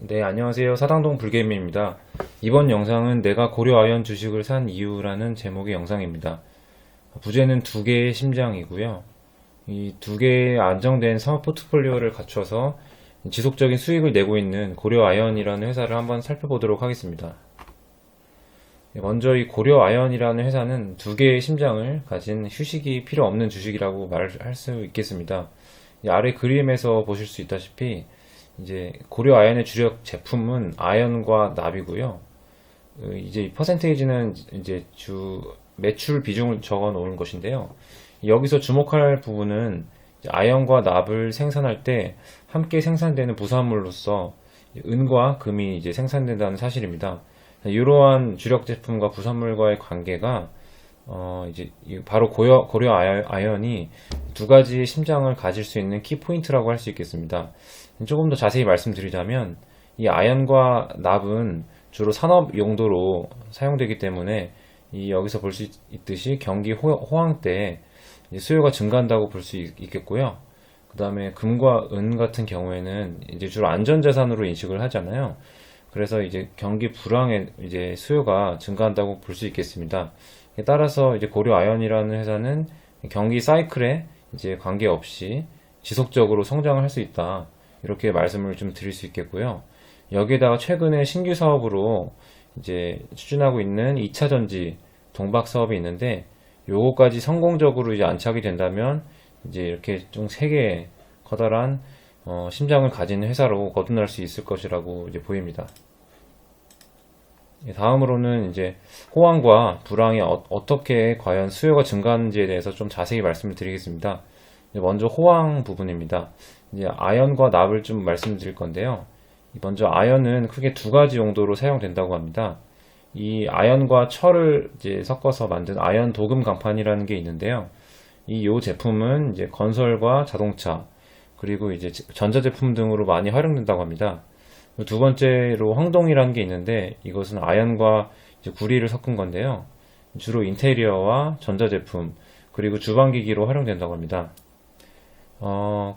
네, 안녕하세요. 사당동 불개미입니다. 이번 영상은 내가 고려아연 주식을 산 이유라는 제목의 영상입니다. 부재는 두 개의 심장이고요. 이 두 개의 안정된 사업 포트폴리오를 갖춰서 지속적인 수익을 내고 있는 고려아연이라는 회사를 한번 살펴보도록 하겠습니다. 먼저 이 고려아연이라는 회사는 두 개의 심장을 가진 휴식이 필요 없는 주식이라고 말할 수 있겠습니다. 이 아래 그림에서 보실 수 있다시피 이제 고려 아연의 주력 제품은 아연과 납이고요. 이제 퍼센테이지는 이제 주 매출 비중을 적어 놓은 것인데요. 여기서 주목할 부분은 아연과 납을 생산할 때 함께 생산되는 부산물로서 은과 금이 이제 생산된다는 사실입니다. 이러한 주력 제품과 부산물과의 관계가 이제 바로 고려 아연이 두 가지 심장을 가질 수 있는 키 포인트라고 할 수 있겠습니다. 조금 더 자세히 말씀드리자면 이 아연과 납은 주로 산업 용도로 사용되기 때문에 여기서 볼 수 있듯이 경기 호황 때 수요가 증가한다고 볼 수 있겠고요. 그 다음에 금과 은 같은 경우에는 이제 주로 안전자산으로 인식을 하잖아요. 그래서 이제 경기 불황에 이제 수요가 증가한다고 볼 수 있겠습니다. 따라서 이제 고려 아연이라는 회사는 경기 사이클에 이제 관계없이 지속적으로 성장을 할 수 있다. 이렇게 말씀을 좀 드릴 수 있겠고요. 여기에다가 최근에 신규 사업으로 이제 추진하고 있는 2차 전지 동박 사업이 있는데 요거까지 성공적으로 이제 안착이 된다면 이제 이렇게 좀 세계의 커다란 심장을 가진 회사로 거듭날 수 있을 것이라고 이제 보입니다. 다음으로는 이제 호황과 불황이 어떻게 과연 수요가 증가하는지에 대해서 좀 자세히 말씀을 드리겠습니다. 먼저 호황 부분입니다. 이제 아연과 납을 좀 말씀드릴 건데요. 먼저 아연은 크게 두 가지 용도로 사용된다고 합니다. 이 아연과 철을 이제 섞어서 만든 아연 도금 강판이라는 게 있는데요. 요 제품은 이제 건설과 자동차 그리고 이제 전자제품 등으로 많이 활용된다고 합니다. 두 번째로 황동이라는 게 있는데 이것은 아연과 이제 구리를 섞은 건데요. 주로 인테리어와 전자제품 그리고 주방기기로 활용된다고 합니다.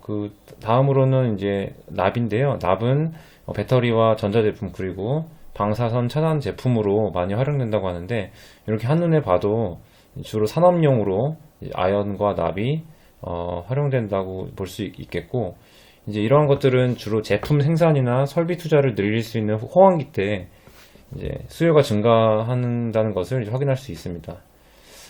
그 다음으로는 이제 납인데요. 납은 배터리와 전자제품 그리고 방사선 차단 제품으로 많이 활용된다고 하는데 이렇게 한눈에 봐도 주로 산업용으로 아연과 납이 활용된다고 볼 수 있겠고 이제 이러한 것들은 주로 제품 생산이나 설비 투자를 늘릴 수 있는 호황기 때 이제 수요가 증가한다는 것을 이제 확인할 수 있습니다.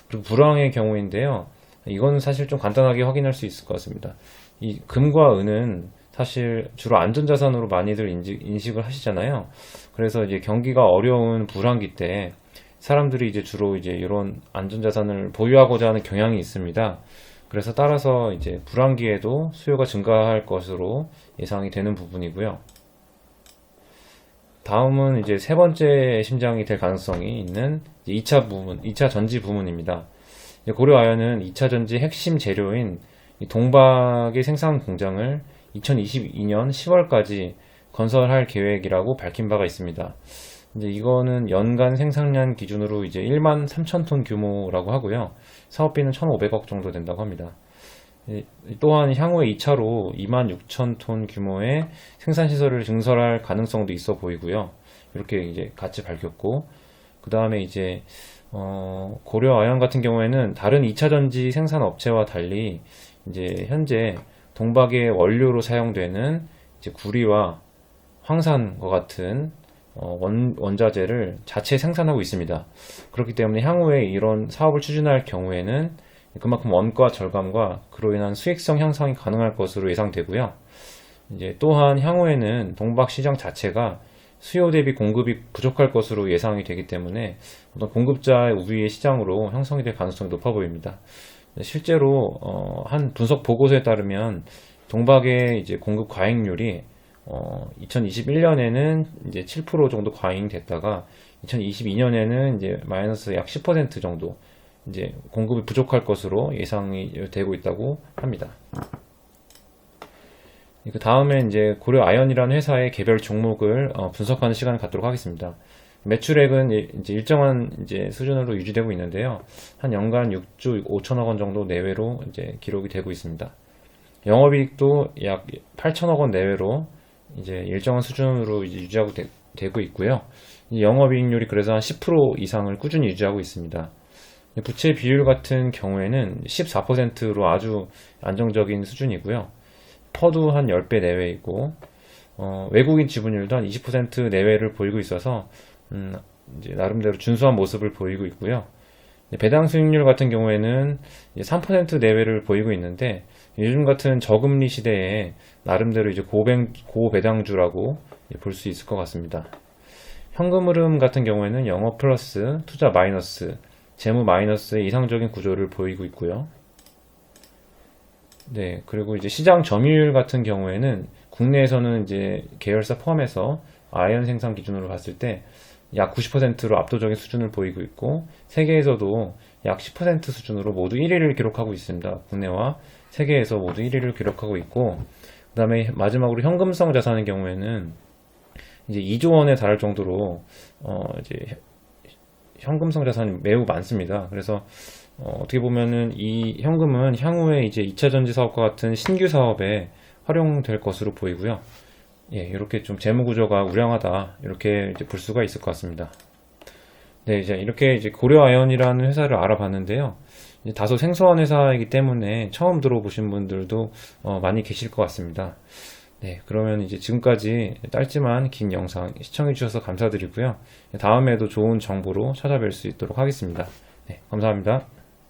그리고 불황의 경우인데요. 이건 사실 좀 간단하게 확인할 수 있을 것 같습니다. 이 금과 은은 사실 주로 안전자산으로 많이들 인식을 하시잖아요. 그래서 이제 경기가 어려운 불황기 때 사람들이 이제 주로 이제 이런 안전자산을 보유하고자 하는 경향이 있습니다. 그래서 따라서 이제 불황기에도 수요가 증가할 것으로 예상이 되는 부분이고요. 다음은 이제 세 번째 심장이 될 가능성이 있는 2차 부문, 2차 전지 부문입니다. 고려아연은 2차 전지 핵심 재료인 동박의 생산 공장을 2022년 10월까지 건설할 계획이라고 밝힌 바가 있습니다. 이제 이거는 연간 생산량 기준으로 이제 1만 3천 톤 규모라고 하고요. 사업비는 1,500억 정도 된다고 합니다. 또한 향후에 2차로 2만 6천 톤 규모의 생산 시설을 증설할 가능성도 있어 보이고요. 이렇게 이제 같이 밝혔고, 그 다음에 이제 고려 아연 같은 경우에는 다른 2차 전지 생산 업체와 달리 이제 현재 동박의 원료로 사용되는 이제 구리와 황산과 같은 원자재를 자체 생산하고 있습니다. 그렇기 때문에 향후에 이런 사업을 추진할 경우에는 그만큼 원가 절감과 그로 인한 수익성 향상이 가능할 것으로 예상되고요. 이제 또한 향후에는 동박 시장 자체가 수요 대비 공급이 부족할 것으로 예상이 되기 때문에 어떤 공급자의 우위의 시장으로 형성이 될 가능성이 높아 보입니다. 실제로 한 분석 보고서에 따르면 동박의 이제 공급 과잉률이 2021년에는 이제 7% 정도 과잉됐다가 2022년에는 이제 마이너스 약 10% 정도 이제 공급이 부족할 것으로 예상이 되고 있다고 합니다. 그 다음에 이제 고려 아연이라는 회사의 개별 종목을 분석하는 시간을 갖도록 하겠습니다. 매출액은 이제 일정한 이제 수준으로 유지되고 있는데요. 한 연간 6조 5천억 원 정도 내외로 이제 기록이 되고 있습니다. 영업이익도 약 8천억 원 내외로 이제 일정한 수준으로 이제 유지하고 되고 있고요. 이 영업이익률이 그래서 한 10% 이상을 꾸준히 유지하고 있습니다. 부채 비율 같은 경우에는 14%로 아주 안정적인 수준이고요. 퍼도 한 10배 내외이고, 외국인 지분율도 한 20% 내외를 보이고 있어서, 이제 나름대로 준수한 모습을 보이고 있고요. 배당 수익률 같은 경우에는 3% 내외를 보이고 있는데, 요즘 같은 저금리 시대에 나름대로 이제 고배당주라고 볼 수 있을 것 같습니다. 현금 흐름 같은 경우에는 영업 플러스, 투자 마이너스, 재무 마이너스의 이상적인 구조를 보이고 있고요. 네, 그리고 이제 시장 점유율 같은 경우에는 국내에서는 이제 계열사 포함해서 아이언 생산 기준으로 봤을 때 약 90%로 압도적인 수준을 보이고 있고, 세계에서도 약 10% 수준으로 모두 1위를 기록하고 있습니다. 국내와 세계에서 모두 1위를 기록하고 있고, 그 다음에 마지막으로 현금성 자산의 경우에는 이제 2조 원에 달할 정도로 이제 현금성 자산이 매우 많습니다. 그래서 어떻게 보면은 이 현금은 향후에 이제 2차 전지 사업과 같은 신규 사업에 활용될 것으로 보이고요. 예, 이렇게 좀 재무 구조가 우량하다, 이렇게 이제 볼 수가 있을 것 같습니다. 네, 이제 이렇게 이제 고려아연이라는 회사를 알아봤는데요. 이제 다소 생소한 회사이기 때문에 처음 들어보신 분들도 많이 계실 것 같습니다. 네, 그러면 이제 지금까지 짧지만 긴 영상 시청해 주셔서 감사드리고요. 다음에도 좋은 정보로 찾아뵐 수 있도록 하겠습니다. 네, 감사합니다.